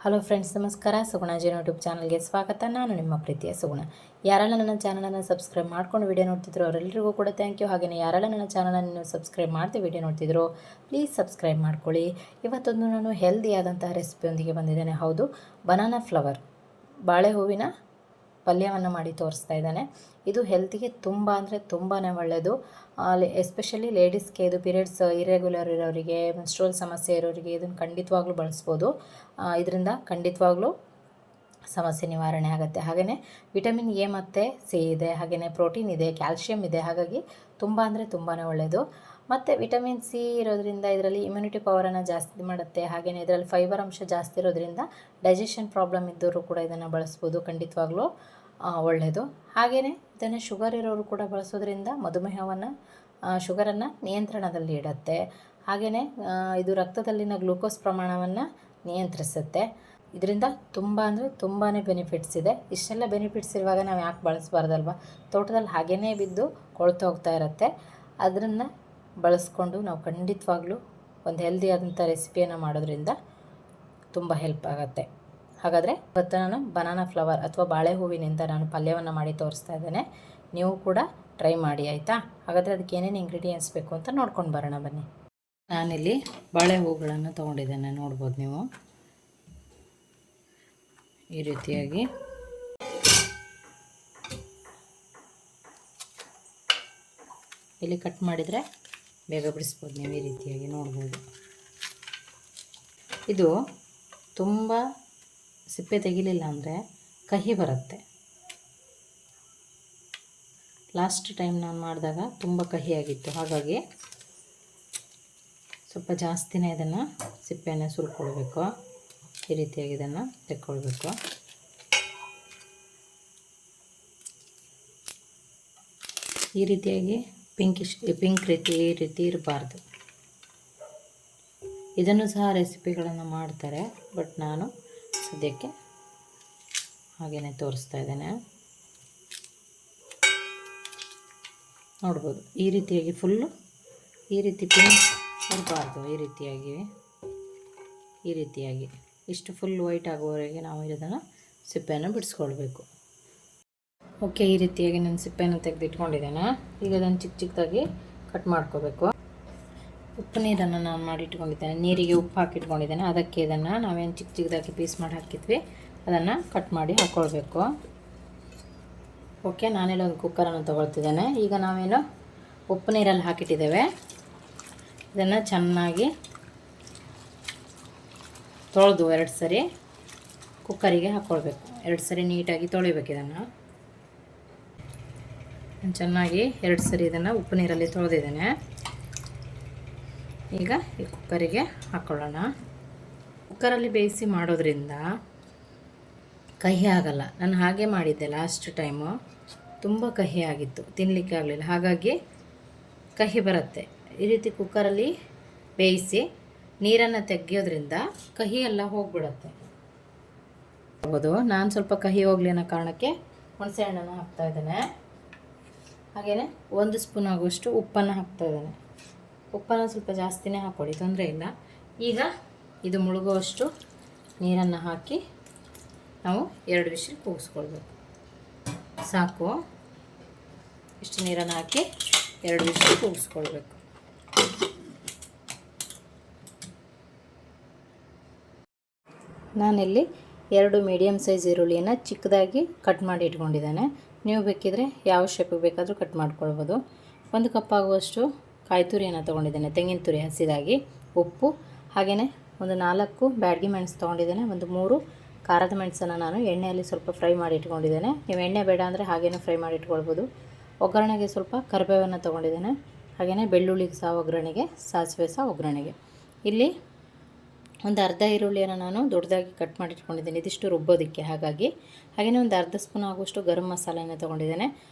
Hello friends, ನಮಸ್ಕಾರ. ಸುಗುಣ gene YouTube ಚಾನಲ್ಗೆ ಸ್ವಾಗತ. ನಾನು ನಿಮ್ಮ ಪ್ರೀತಿಯ ಸುಗುಣ. ಯಾರೆಲ್ಲ ನನ್ನ ಚಾನಲನ್ನು ಸಬ್ಸ್ಕ್ರೈಬ್ ಮಾಡ್ಕೊಂಡು ವಿಡಿಯೋ ನೋಡ್ತಿದ್ರು ಅವರೆಲ್ಲರಿಗೂ ಕೂಡ ಥ್ಯಾಂಕ್ ಯು. ಹಾಗೆಯೇ ಯಾರೆಲ್ಲ ನನ್ನ ಚಾನಲನ್ನು ಸಬ್ಸ್ಕ್ರೈಬ್ ಮಾಡ್ತೀವಿ ವಿಡಿಯೋ ನೋಡ್ತಿದ್ರು ಪ್ಲೀಸ್ ಸಬ್ಸ್ಕ್ರೈಬ್ ಮಾಡ್ಕೊಳ್ಳಿ. ಇವತ್ತೊಂದು ನಾನು ಹೆಲ್ದಿಯಾದಂತಹ ರೆಸಿಪಿಯೊಂದಿಗೆ ಬಂದಿದ್ದೇನೆ. ಹೌದು, ಬನಾನಾ ಫ್ಲವರ್ ಬಾಳೆ ಹೂವಿನ ಪಲ್ಯವನ್ನು ಮಾಡಿ ತೋರಿಸ್ತಾ ಇದ್ದಾನೆ. ಇದು ಹೆಲ್ತಿಗೆ ತುಂಬ ಅಂದರೆ ತುಂಬಾ ಒಳ್ಳೆಯದು. ಎಸ್ಪೆಷಲಿ ಲೇಡೀಸ್ಗೆ, ಇದು ಪೀರಿಯಡ್ಸ್ ಇರೆಗ್ಯುಲರ್ ಇರೋರಿಗೆ, ಮೆನ್ಸ್ಟ್ರುವಲ್ ಸಮಸ್ಯೆ ಇರೋರಿಗೆ ಇದನ್ನು ಖಂಡಿತವಾಗ್ಲೂ ಬಳಸ್ಬೋದು. ಇದರಿಂದ ಖಂಡಿತವಾಗ್ಲೂ ಸಮಸ್ಯೆ ನಿವಾರಣೆ ಆಗುತ್ತೆ. ಹಾಗೆಯೇ ವಿಟಮಿನ್ ಎ ಮತ್ತು ಸಿ ಇದೆ, ಹಾಗೆಯೇ ಪ್ರೋಟೀನ್ ಇದೆ, ಕ್ಯಾಲ್ಶಿಯಂ ಇದೆ. ಹಾಗಾಗಿ ತುಂಬ ಅಂದರೆ ತುಂಬಾ ಒಳ್ಳೆಯದು. ಮತ್ತು ವಿಟಮಿನ್ ಸಿ ಇರೋದ್ರಿಂದ ಇದರಲ್ಲಿ ಇಮ್ಯುನಿಟಿ ಪವರನ್ನು ಜಾಸ್ತಿ ಮಾಡುತ್ತೆ. ಹಾಗೆಯೇ ಇದರಲ್ಲಿ ಫೈಬರ್ ಅಂಶ ಜಾಸ್ತಿ ಇರೋದ್ರಿಂದ ಡೈಜೆಷನ್ ಪ್ರಾಬ್ಲಮ್ ಇದ್ದವರು ಕೂಡ ಇದನ್ನು ಬಳಸ್ಬೋದು. ಖಂಡಿತವಾಗ್ಲೂ ಒಳ್ಳೆಯದು. ಹಾಗೆಯೇ ಇದನ್ನು ಶುಗರ್ ಇರೋರು ಕೂಡ ಬಳಸೋದ್ರಿಂದ ಮಧುಮೇಹವನ್ನು, ಶುಗರನ್ನು ನಿಯಂತ್ರಣದಲ್ಲಿ ಇಡುತ್ತೆ. ಹಾಗೆಯೇ ಇದು ರಕ್ತದಲ್ಲಿನ ಗ್ಲೂಕೋಸ್ ಪ್ರಮಾಣವನ್ನು ನಿಯಂತ್ರಿಸುತ್ತೆ. ಇದರಿಂದ ತುಂಬ ಅಂದರೆ ತುಂಬಾ ಬೆನಿಫಿಟ್ಸ್ ಇದೆ. ಇಷ್ಟೆಲ್ಲ ಬೆನಿಫಿಟ್ಸ್ ಇರುವಾಗ ನಾವು ಯಾಕೆ ಬಳಸಬಾರ್ದಲ್ವ? ತೋಟದಲ್ಲಿ ಹಾಗೇ ಬಿದ್ದು ಕೊಳ್ತು ಹೋಗ್ತಾ ಇರುತ್ತೆ. ಅದನ್ನು ಬಳಸ್ಕೊಂಡು ನಾವು ಖಂಡಿತವಾಗ್ಲೂ ಒಂದು ಹೆಲ್ದಿಯಾದಂಥ ರೆಸಿಪಿಯನ್ನು ಮಾಡೋದ್ರಿಂದ ತುಂಬ ಹೆಲ್ಪ್ ಆಗುತ್ತೆ. ಹಾಗಾದರೆ ಇವತ್ತು ನಾನು ಬನಾನಾ ಫ್ಲವರ್ ಅಥವಾ ಬಾಳೆ ಹೂವಿನಿಂದ ನಾನು ಪಲ್ಯವನ್ನು ಮಾಡಿ ತೋರಿಸ್ತಾ ಇದ್ದೇನೆ. ನೀವು ಕೂಡ ಟ್ರೈ ಮಾಡಿ, ಆಯಿತಾ? ಹಾಗಾದರೆ ಅದಕ್ಕೆ ಏನೇನು ಇಂಗ್ರೀಡಿಯೆಂಟ್ಸ್ ಬೇಕು ಅಂತ ನೋಡ್ಕೊಂಡು ಬರೋಣ ಬನ್ನಿ. ನಾನಿಲ್ಲಿ ಬಾಳೆ ಹೂಗಳನ್ನು ತೊಗೊಂಡಿದ್ದೇನೆ, ನೋಡ್ಬೋದು ನೀವು ಈ ರೀತಿಯಾಗಿ. ಇಲ್ಲಿ ಕಟ್ ಮಾಡಿದರೆ ಬೇಗ ಬಿಡಿಸ್ಬೋದು ನೀವು, ಈ ರೀತಿಯಾಗಿ ನೋಡ್ಬೋದು. ಇದು ತುಂಬ ಸಿಪ್ಪೆ ತೆಗಿಲಿಲ್ಲ ಅಂದರೆ ಕಹಿ ಬರುತ್ತೆ. ಲಾಸ್ಟ್ ಟೈಮ್ ನಾನು ಮಾಡಿದಾಗ ತುಂಬ ಕಹಿಯಾಗಿತ್ತು. ಹಾಗಾಗಿ ಸ್ವಲ್ಪ ಜಾಸ್ತಿನೇ ಇದನ್ನು ಸಿಪ್ಪೆಯನ್ನು ಸುಲ್ಕೊಳ್ಬೇಕು. ಈ ರೀತಿಯಾಗಿ ಇದನ್ನು ತೆಕ್ಕೊಳ್ಬೇಕು. ಈ ರೀತಿಯಾಗಿ ಪಿಂಕ್ ರೀತಿ ಈ ರೀತಿ ಇರಬಾರ್ದು. ಇದನ್ನು ಸಹ ರೆಸಿಪಿಗಳನ್ನು ಮಾಡ್ತಾರೆ, ಬಟ್ ನಾನು ಸದ್ಯಕ್ಕೆ ಹಾಗೇ ತೋರಿಸ್ತಾ ಇದ್ದೇನೆ. ನೋಡ್ಬೋದು ಈ ರೀತಿಯಾಗಿ ಫುಲ್ಲು ಈ ರೀತಿ ಪಿಂಕ್ ಇರಬಾರ್ದು. ಈ ರೀತಿಯಾಗಿ ಇಷ್ಟು ಫುಲ್ ವೈಟ್ ಆಗುವವರೆಗೆ ನಾವು ಇದನ್ನು ಸಿಪ್ಪೆಯನ್ನು ಬಿಡಿಸ್ಕೊಳ್ಬೇಕು. ಓಕೆ, ಈ ರೀತಿಯಾಗಿ ನಾನು ಸಿಪ್ಪೆಯನ್ನು ತೆಗೆದಿಟ್ಕೊಂಡಿದ್ದೇನೆ. ಈಗ ಅದನ್ನು ಚಿಕ್ಕ ಚಿಕ್ಕದಾಗಿ ಕಟ್ ಮಾಡ್ಕೋಬೇಕು. ಉಪ್ಪು ನೀರನ್ನು ನಾನು ಮಾಡಿಟ್ಕೊಂಡಿದ್ದೇನೆ, ನೀರಿಗೆ ಉಪ್ಪು ಹಾಕಿಟ್ಕೊಂಡಿದ್ದೇನೆ. ಅದಕ್ಕೆ ಇದನ್ನು ನಾವೇನು ಚಿಕ್ಕ ಚಿಕ್ಕದಾಗಿ ಪೀಸ್ ಮಾಡಿ ಹಾಕಿದ್ವಿ ಅದನ್ನು ಕಟ್ ಮಾಡಿ ಹಾಕ್ಕೊಳ್ಬೇಕು. ಓಕೆ, ನಾನೆಲ್ಲ ಒಂದು ಕುಕ್ಕರನ್ನು ತೊಗೊಳ್ತಿದ್ದೇನೆ. ಈಗ ನಾವೇನು ಉಪ್ಪು ನೀರಲ್ಲಿ ಹಾಕಿಟ್ಟಿದ್ದೇವೆ, ಇದನ್ನು ಚೆನ್ನಾಗಿ ತೊಳೆದು 2 ಸರಿ ಕುಕ್ಕರಿಗೆ ಹಾಕ್ಕೊಳ್ಬೇಕು. 2 ಸರಿ ನೀಟಾಗಿ ತೊಳಿಬೇಕು. ಇದನ್ನು ಚೆನ್ನಾಗಿ 2 ಸರಿ ಇದನ್ನು ಉಪ್ಪು ನೀರಲ್ಲಿ ತೊಳೆದಿದ್ದೇನೆ. ಈಗ ಈ ಕುಕ್ಕರಿಗೆ ಹಾಕ್ಕೊಳ್ಳೋಣ. ಕುಕ್ಕರಲ್ಲಿ ಬೇಯಿಸಿ ಮಾಡೋದ್ರಿಂದ ಕಹಿ ಆಗಲ್ಲ. ನಾನು ಹಾಗೆ ಮಾಡಿದ್ದೆ ಲಾಸ್ಟ್ ಟೈಮು, ತುಂಬ ಕಹಿ ಆಗಿತ್ತು, ತಿನ್ನಲಿಕ್ಕೆ ಆಗಲಿಲ್ಲ. ಹಾಗಾಗಿ ಕಹಿ ಬರುತ್ತೆ. ಈ ರೀತಿ ಕುಕ್ಕರಲ್ಲಿ ಬೇಯಿಸಿ ನೀರನ್ನು ತೆಗೆಯೋದ್ರಿಂದ ಕಹಿ ಎಲ್ಲ ಹೋಗಿಬಿಡುತ್ತೆ. ಹೌದು, ನಾನು ಸ್ವಲ್ಪ ಕಹಿ ಹೋಗಲಿ ಅನ್ನೋ ಕಾರಣಕ್ಕೆ ಹುಣಸೆ ಹಣ್ಣನ್ನು ಹಾಕ್ತಾಯಿದ್ದೇನೆ. ಹಾಗೆಯೇ 1 ಸ್ಪೂನ್ ಆಗುವಷ್ಟು ಉಪ್ಪನ್ನು ಹಾಕ್ತಾಯಿದ್ದೇನೆ. ಉಪ್ಪನ್ನು ಸ್ವಲ್ಪ ಜಾಸ್ತಿನೇ ಹಾಕ್ಕೊಳ್ಳಿ, ತೊಂದರೆ ಇಲ್ಲ. ಈಗ ಇದು ಮುಳುಗುವಷ್ಟು ನೀರನ್ನು ಹಾಕಿ ನಾವು 2 ವಿಷಲ್ ಕೂಗಿಸ್ಕೊಳ್ಬೇಕು. ಸಾಕು, ಇಷ್ಟು ನೀರನ್ನು ಹಾಕಿ 2 ವಿಷಲ್ ಕೂಗಿಸ್ಕೊಳ್ಬೇಕು. ನಾನಿಲ್ಲಿ 2 ಮೀಡಿಯಮ್ ಸೈಜ್ ಈರುಳ್ಳಿಯನ್ನು ಚಿಕ್ಕದಾಗಿ ಕಟ್ ಮಾಡಿ ಇಟ್ಕೊಂಡಿದ್ದೇನೆ. ನೀವು ಬೇಕಿದ್ರೆ ಯಾವ ಶೇಪಿಗೆ ಬೇಕಾದರೂ ಕಟ್ ಮಾಡ್ಕೊಳ್ಬೋದು. 1 ಕಪ್ ಆಗುವಷ್ಟು ಕಾಯಿ ತುರಿಯನ್ನು ತೊಗೊಂಡಿದ್ದೇನೆ, ತೆಂಗಿನ ತುರಿ ಹಸಿದಾಗಿ. ಉಪ್ಪು, ಹಾಗೆಯೇ ಒಂದು 4 ಬ್ಯಾಡಗಿ ಮೆಣಸು ತೊಗೊಂಡಿದ್ದೇನೆ. ಒಂದು 3 ಖಾರದ ಮೆಣಸನ್ನು ನಾನು ಎಣ್ಣೆಯಲ್ಲಿ ಸ್ವಲ್ಪ ಫ್ರೈ ಮಾಡಿ ಇಟ್ಕೊಂಡಿದ್ದೇನೆ. ನೀವು ಎಣ್ಣೆ ಬೇಡ ಅಂದರೆ ಹಾಗೇ ಫ್ರೈ ಮಾಡಿ ಇಟ್ಕೊಳ್ಬೋದು. ಒಗ್ಗರಣೆಗೆ ಸ್ವಲ್ಪ ಕರಿಬೇವನ್ನು ತೊಗೊಂಡಿದ್ದೇನೆ. ಹಾಗೆಯೇ ಬೆಳ್ಳುಳ್ಳಿಗೆ ಸಹ ಒಗ್ಗರಣೆಗೆ, ಸಾಸಿವೆ ಸಹ ಒಗ್ಗರಣೆಗೆ. ಇಲ್ಲಿ ಒಂದು ಅರ್ಧ ಈರುಳ್ಳಿಯನ್ನು ನಾನು ದೊಡ್ಡದಾಗಿ ಕಟ್ ಮಾಡಿ ಇಟ್ಕೊಂಡಿದ್ದೇನೆ, ಇದಿಷ್ಟು ರುಬ್ಬೋದಕ್ಕೆ. ಹಾಗೆಯೇ ಒಂದು ಅರ್ಧ ಸ್ಪೂನ್ ಆಗುವಷ್ಟು ಗರಂ ಮಸಾಲೆಯನ್ನು ತೊಗೊಂಡಿದ್ದೇನೆ.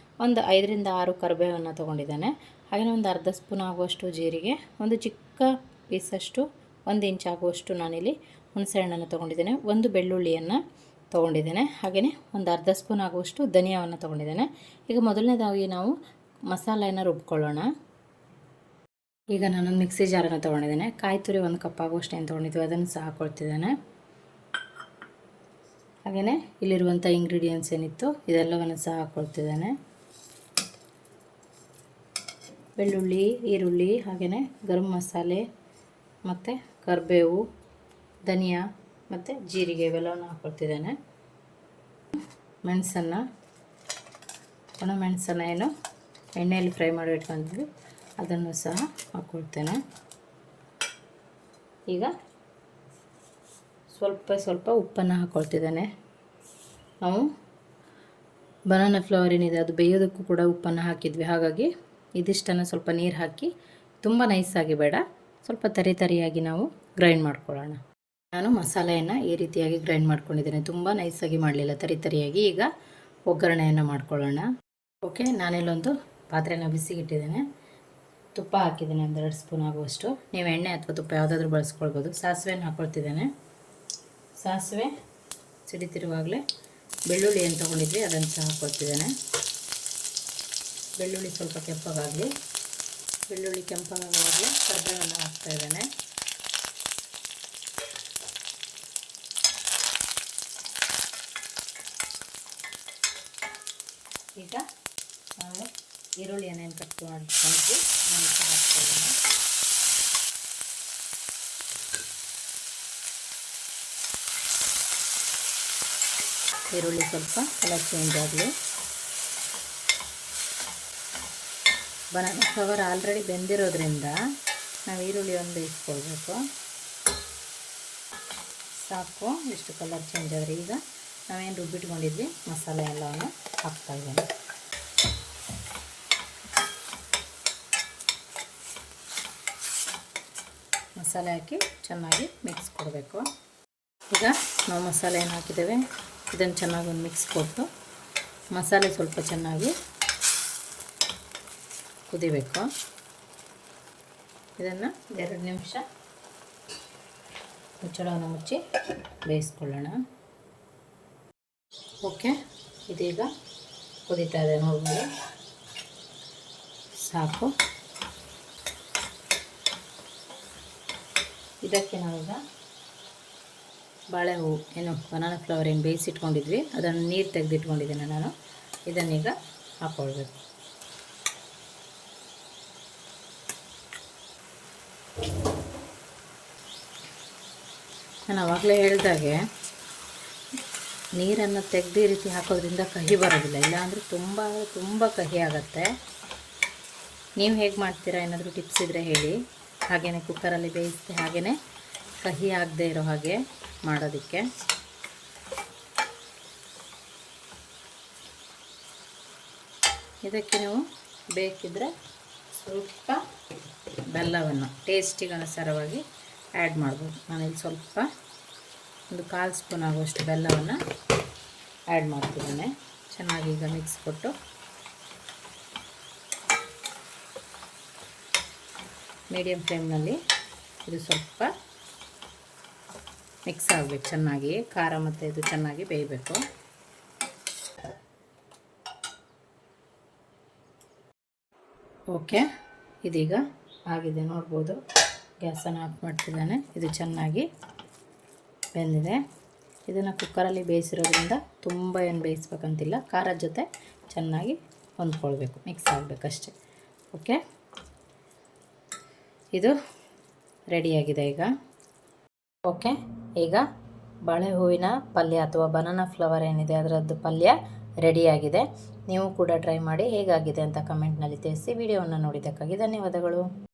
ಒಂದು 5 ರಿಂದ 6 ಕರಿಬೇವನ್ನು ತೊಗೊಂಡಿದ್ದೇನೆ. ಹಾಗೆಯೇ ಒಂದು ಅರ್ಧ ಸ್ಪೂನ್ ಆಗುವಷ್ಟು ಜೀರಿಗೆ, ಒಂದು ಚಿಕ್ಕ ಪೀಸಷ್ಟು 1 ಇಂಚ್ ಆಗುವಷ್ಟು ನಾನಿಲ್ಲಿ ಹುಣಸೆ ಹಣ್ಣನ್ನು ತೊಗೊಂಡಿದ್ದೇನೆ. 1 ಬೆಳ್ಳುಳ್ಳಿಯನ್ನು ತೊಗೊಂಡಿದ್ದೇನೆ. ಹಾಗೆಯೇ ಒಂದು ಅರ್ಧ ಸ್ಪೂನ್ ಆಗುವಷ್ಟು ಧನಿಯಾವನ್ನು ತೊಗೊಂಡಿದ್ದೇನೆ. ಈಗ ಮೊದಲನೇದಾಗಿ ನಾವು ಮಸಾಲೆಯನ್ನು ರುಬ್ಕೊಳ್ಳೋಣ. ಈಗ ನಾನೊಂದು ಮಿಕ್ಸಿ ಜಾರನ್ನು ತೊಗೊಂಡಿದ್ದೇನೆ. ಕಾಯಿ ತುರಿ 1 ಕಪ್ ಆಗುವಷ್ಟು ಏನು ತೊಗೊಂಡಿದ್ವಿ ಅದನ್ನು ಸಹ ಹಾಕ್ಕೊಳ್ತಿದ್ದೇನೆ. ಹಾಗೆಯೇ ಇಲ್ಲಿರುವಂಥ ಇಂಗ್ರೀಡಿಯೆಂಟ್ಸ್ ಏನಿತ್ತು ಇದೆಲ್ಲವನ್ನು ಸಹ ಹಾಕ್ಕೊಳ್ತಿದ್ದೇನೆ. ಬೆಳ್ಳುಳ್ಳಿ, ಈರುಳ್ಳಿ, ಹಾಗೆಯೇ ಗರಂ ಮಸಾಲೆ ಮತ್ತು ಕರಿಬೇವು, ಧನಿಯಾ ಮತ್ತು ಜೀರಿಗೆ ಇವೆಲ್ಲವನ್ನು ಹಾಕ್ಕೊಳ್ತಿದ್ದೇನೆ. ಮೆಣಸನ್ನು, ಒಣ ಮೆಣಸನ್ನು ಏನು ಎಣ್ಣೆಯಲ್ಲಿ ಫ್ರೈ ಮಾಡಿ ಇಟ್ಕೊಂಡಿದ್ವಿ ಅದನ್ನು ಸಹ ಹಾಕ್ಕೊಳ್ತೇನೆ. ಈಗ ಸ್ವಲ್ಪ ಉಪ್ಪನ್ನು ಹಾಕ್ಕೊಳ್ತಿದ್ದೇನೆ. ನಾವು ಬನಾನಾ ಫ್ಲವರ್ ಏನಿದೆ ಅದು ಬೇಯೋದಕ್ಕೂ ಕೂಡ ಉಪ್ಪನ್ನು ಹಾಕಿದ್ವಿ. ಹಾಗಾಗಿ ಇದಿಷ್ಟನ್ನು ಸ್ವಲ್ಪ ನೀರು ಹಾಕಿ, ತುಂಬ ನೈಸಾಗಿ ಬೇಡ, ಸ್ವಲ್ಪ ತರಿಯಾಗಿ ನಾವು ಗ್ರೈಂಡ್ ಮಾಡ್ಕೊಳ್ಳೋಣ. ನಾನು ಮಸಾಲೆಯನ್ನು ಈ ರೀತಿಯಾಗಿ ಗ್ರೈಂಡ್ ಮಾಡ್ಕೊಂಡಿದ್ದೇನೆ, ತುಂಬ ನೈಸಾಗಿ ಮಾಡಲಿಲ್ಲ, ತರಿಯಾಗಿ. ಈಗ ಒಗ್ಗರಣೆಯನ್ನು ಮಾಡ್ಕೊಳ್ಳೋಣ. ಓಕೆ, ನಾನಿಲ್ಲೊಂದು ಪಾತ್ರೆನ ಬಿಸಿಗಿಟ್ಟಿದ್ದೇನೆ. ತುಪ್ಪ ಹಾಕಿದ್ದೇನೆ, 1-2 ಸ್ಪೂನ್ ಆಗುವಷ್ಟು. ನೀವು ಎಣ್ಣೆ ಅಥವಾ ತುಪ್ಪ ಯಾವುದಾದ್ರೂ ಬಳಸ್ಕೊಳ್ಬೋದು. ಸಾಸಿವೆಯನ್ನು ಹಾಕ್ಕೊಳ್ತಿದ್ದೇನೆ. ಸಾಸಿವೆ ಸಿಡಿತಿರುವಾಗಲೇ ಬೆಳ್ಳುಳ್ಳಿಯನ್ನು ತೊಗೊಂಡಿದ್ವಿ ಅದನ್ನು ಸಹ ಹಾಕ್ಕೊಳ್ತಿದ್ದೇನೆ. ಬೆಳ್ಳುಳ್ಳಿ ಸ್ವಲ್ಪ ಕೆಂಪಗಾಗಲಿ. ಬೆಳ್ಳುಳ್ಳಿ ಕೆಂಪಗಾಗುವಾಗಲೇ ಕರಿಬೇವನ್ನು ಹಾಕ್ತಾಯಿದ್ದೇನೆ. ಈಗ ನಾವು ಈರುಳ್ಳಿಯನ್ನು ಏನು ಕಟ್ ಮಾಡ್ಕೊಂಡ್ವಿ ಅದನ್ನು ಸಹ ಹಾಕ್ತಾಯಿದ್ದೇನೆ. ಈರುಳ್ಳಿ ಸ್ವಲ್ಪ ಕಲರ್ ಚೇಂಜ್ ಆಗಲಿ. ಬನಾನಾ ಫ್ಲವರ್ ಆಲ್ರೆಡಿ ಬೆಂದಿರೋದ್ರಿಂದ ನಾವು ಈರುಳ್ಳಿ ಒಂದು ಬೇಯಿಸ್ಕೊಳ್ಬೇಕು. ಸಾಕು, ಇಷ್ಟು ಕಲರ್ ಚೇಂಜ್ ಆದರೆ ಈಗ ನಾವೇನು ರುಬ್ಬಿಟ್ಕೊಂಡಿದ್ವಿ ಮಸಾಲೆ ಎಲ್ಲವನ್ನು ಹಾಕ್ತಾಯಿದ್ದೇನೆ. ಮಸಾಲೆ ಹಾಕಿ ಚೆನ್ನಾಗಿ ಮಿಕ್ಸ್ ಕೊಡಬೇಕು. ಈಗ ನಾವು ಮಸಾಲೆ ಏನು ಹಾಕಿದ್ದೇವೆ ಇದನ್ನು ಚೆನ್ನಾಗಿ ಒಂದು ಮಿಕ್ಸ್ ಕೊಟ್ಟು ಮಸಾಲೆ ಸ್ವಲ್ಪ ಚೆನ್ನಾಗಿ ಕುದಿಬೇಕು. ಇದನ್ನು 2 ನಿಮಿಷ ಮುಚ್ಚಳವನ್ನು ಮುಚ್ಚಿ ಬೇಯಿಸ್ಕೊಳ್ಳೋಣ. ಓಕೆ, ಇದೀಗ ಕುದೀತಾ ಇದೆ ನೋಡ್ಬೋದು. ಸಾಕು. ಇದಕ್ಕೆ ನಾವೀಗ ಬಾಳೆಹೂವು ಏನು ಬನಾನಾ ಫ್ಲವರ್ ಏನು ಬೇಯಿಸಿಟ್ಕೊಂಡಿದ್ವಿ ಅದನ್ನು ನೀರು ತೆಗೆದಿಟ್ಕೊಂಡಿದ್ದೇನೆ ನಾನು. ಇದನ್ನೀಗ ಹಾಕ್ಕೊಳ್ಬೇಕು. ನಾನು ಆವಾಗಲೇ ಹೇಳಿದಾಗೆ ನೀರನ್ನು ತೆಗೆದು ಈ ರೀತಿ ಹಾಕೋದ್ರಿಂದ ಕಹಿ ಬರೋದಿಲ್ಲ, ಇಲ್ಲಾಂದರೆ ತುಂಬ ಕಹಿ ಆಗುತ್ತೆ. ನೀವು ಹೇಗೆ ಮಾಡ್ತೀರಾ, ಏನಾದರೂ ಟಿಪ್ಸ್ ಇದ್ದರೆ ಹೇಳಿ. ಹಾಗೆಯೇ ಕುಕ್ಕರಲ್ಲಿ ಬೇಯಿಸಿದೆ, ಹಾಗೆಯೇ ಕಹಿ ಆಗದೆ ಇರೋ ಹಾಗೆ ಮಾಡೋದಕ್ಕೆ. ಇದಕ್ಕೆ ನೀವು ಬೇಕಿದ್ದರೆ ಸ್ವಲ್ಪ ಬೆಲ್ಲವನ್ನು ಟೇಸ್ಟಿಗೆ ಅನುಸಾರವಾಗಿ ಆ್ಯಡ್ ಮಾಡ್ಬೋದು. ನಾನಿಲ್ಲಿ ಸ್ವಲ್ಪ 1/4 ಸ್ಪೂನ್ ಆಗುವಷ್ಟು ಬೆಲ್ಲವನ್ನು ಆ್ಯಡ್ ಮಾಡ್ತಿದ್ದೇನೆ. ಚೆನ್ನಾಗಿ ಈಗ ಮಿಕ್ಸ್ ಕೊಟ್ಟು ಮೀಡಿಯಮ್ ಫ್ಲೇಮ್ನಲ್ಲಿ ಇದು ಸ್ವಲ್ಪ ಮಿಕ್ಸ್ ಆಗಬೇಕು ಚೆನ್ನಾಗಿ. ಖಾರ ಮತ್ತು ಇದು ಚೆನ್ನಾಗಿ ಬೇಯಬೇಕು. ಓಕೆ, ಇದೀಗ ಆಗಿದೆ ನೋಡ್ಬೋದು. ಗ್ಯಾಸನ್ನು ಆಫ್ ಮಾಡ್ತಿದ್ದಾನೆ. ಇದು ಚೆನ್ನಾಗಿ ಬೆಂದಿದೆ. ಇದನ್ನು ಕುಕ್ಕರಲ್ಲಿ ಬೇಯಿಸಿರೋದ್ರಿಂದ ತುಂಬ ಏನು ಬೇಯಿಸ್ಬೇಕಂತಿಲ್ಲ. ಖಾರದ ಜೊತೆ ಚೆನ್ನಾಗಿ ಹೊಂದ್ಕೊಳ್ಬೇಕು, ಮಿಕ್ಸ್ ಆಗಬೇಕಷ್ಟೆ. ಓಕೆ, ಇದು ರೆಡಿಯಾಗಿದೆ ಈಗ. ಓಕೆ, ಈಗ ಬಾಳೆಹೂವಿನ ಪಲ್ಯ ಅಥವಾ ಬನಾನಾ ಫ್ಲವರ್ ಏನಿದೆ ಅದರದ್ದು ಪಲ್ಯ ರೆಡಿಯಾಗಿದೆ. ನೀವು ಕೂಡ ಟ್ರೈ ಮಾಡಿ ಹೇಗಾಗಿದೆ ಅಂತ ಕಮೆಂಟ್ನಲ್ಲಿ ತಿಳಿಸಿ. ವಿಡಿಯೋವನ್ನು ನೋಡಿದ್ದಕ್ಕಾಗಿ ಧನ್ಯವಾದಗಳು.